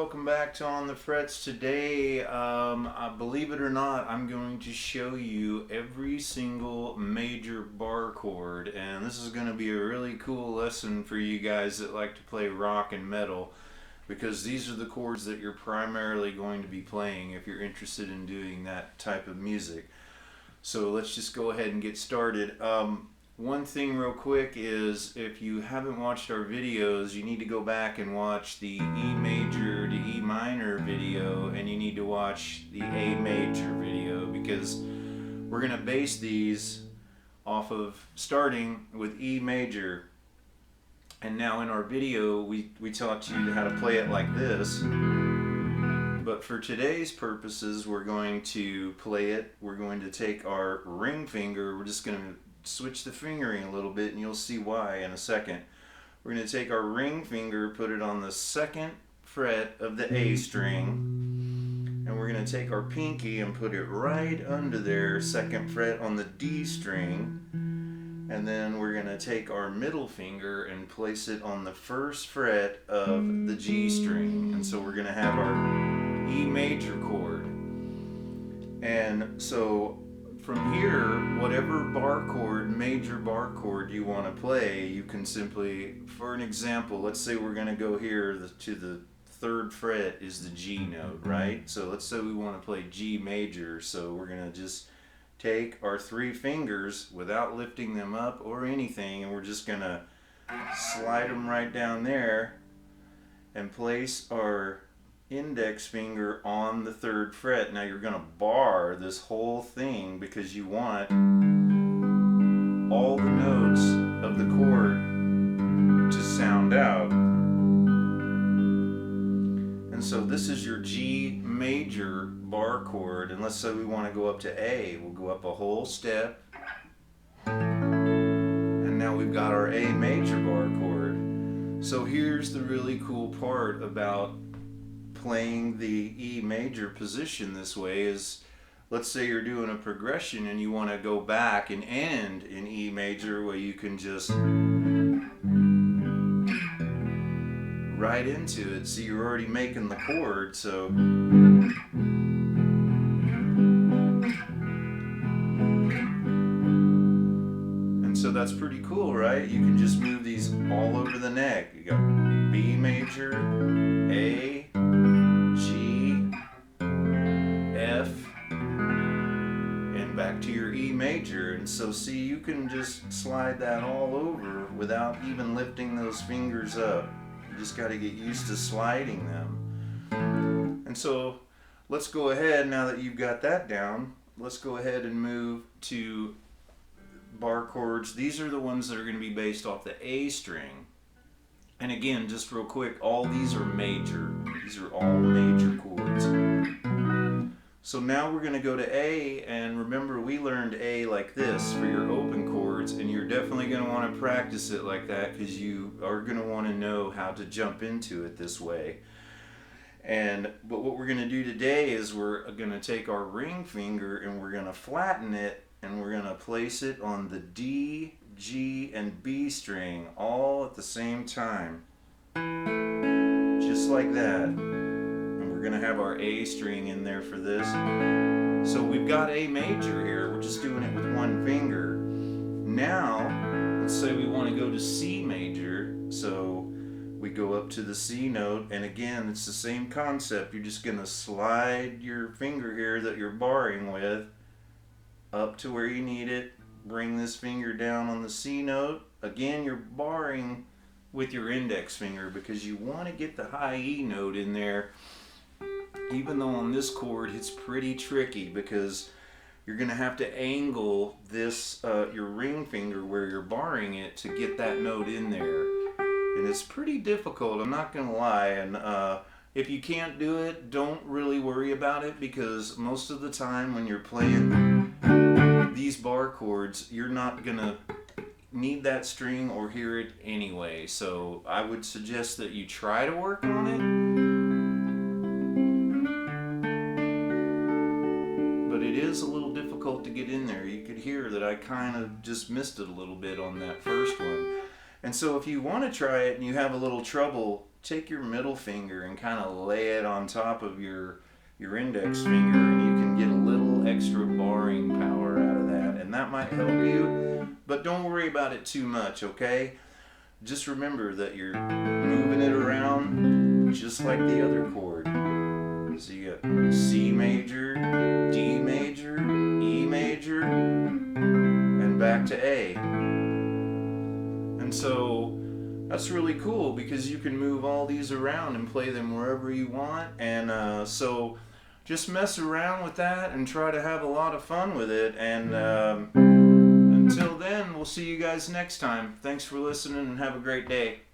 welcome back to On the Frets. Today, believe it or not, I'm going to show you every single major bar chord, and this is going to be a really cool lesson for you guys that like to play rock and metal, because these are the chords that you're primarily going to be playing if you're interested in doing that type of music. So let's just go ahead and get started. One thing real quick is, if you haven't watched our videos, you need to go back and watch the E major to E minor video, and you need to watch the A major video, because we're going to base these off of starting with E major. And now in our video we taught you how to play it like this, but for today's purposes we're going to play it, we're going to take our ring finger, we're just going to switch the fingering a little bit, and you'll see why in a second. We're going to take our ring finger, put it on the 2nd fret of the A string, and we're going to take our pinky and put it right under there, 2nd fret on the D string, and then we're going to take our middle finger and place it on the 1st fret of the G string, and so we're going to have our E major chord. And so from here, whatever bar chord, major bar chord you want to play, you can simply, for an example, let's say we're going to go here to the 3rd fret is the G note, right? So let's say we want to play G major, so we're going to just take our 3 fingers without lifting them up or anything, and we're just going to slide them right down there and place our index finger on the 3rd fret. Now you're going to bar this whole thing because you want all the notes of the chord to sound out. And so this is your G major bar chord, and let's say we want to go up to A. We'll go up a whole step, and now we've got our A major bar chord. So here's the really cool part about playing the E major position this way is, let's say you're doing a progression and you want to go back and end in E major, where you can just right into it. See, you're already making the chord, so so that's pretty cool, right? You can just move these all over the neck. You got B major, A, G, F, and back to your E major. And so see, you can just slide that all over without even lifting those fingers up. You just got to get used to sliding them. And so let's go ahead, now that you've got that down, let's go ahead and move to bar chords. These are the ones that are going to be based off the A string. And again, just real quick, all these are major. These are all major chords. So now we're going to go to A, and remember we learned A like this for your open chords, and you're definitely going to want to practice it like that, because you are going to want to know how to jump into it this way. But what we're going to do today is we're going to take our ring finger and we're going to flatten it, and we're going to place it on the D, G, and B string all at the same time. Just like that. And we're going to have our A string in there for this. So we've got A major here. We're just doing it with one finger. Now, let's say we want to go to C major. So we go up to the C note, and again, it's the same concept. You're just going to slide your finger here that you're barring with up to where you need it. Bring this finger down on the C note. Again, you're barring with your index finger because you want to get the high E note in there, even though on this chord it's pretty tricky, because you're going to have to angle this your ring finger where you're barring it to get that note in there, and it's pretty difficult, I'm not going to lie. And if you can't do it, don't really worry about it, because most of the time when you're playing these bar chords, you're not gonna need that string or hear it anyway. So I would suggest that you try to work on it, but it is a little difficult to get in there. You could hear that I kind of just missed it a little bit on that first one. And so if you want to try it and you have a little trouble take your middle finger and kind of lay it on top of your index finger, and you can get a little extra barring power out of that, and that might help you, but don't worry about it too much, okay? Just remember that you're moving it around just like the other chord. So you got C major, D major, E major, and back to A. And so that's really cool because you can move all these around and play them wherever you want. And so just mess around with that and try to have a lot of fun with it. And until then, we'll see you guys next time. Thanks for listening and have a great day.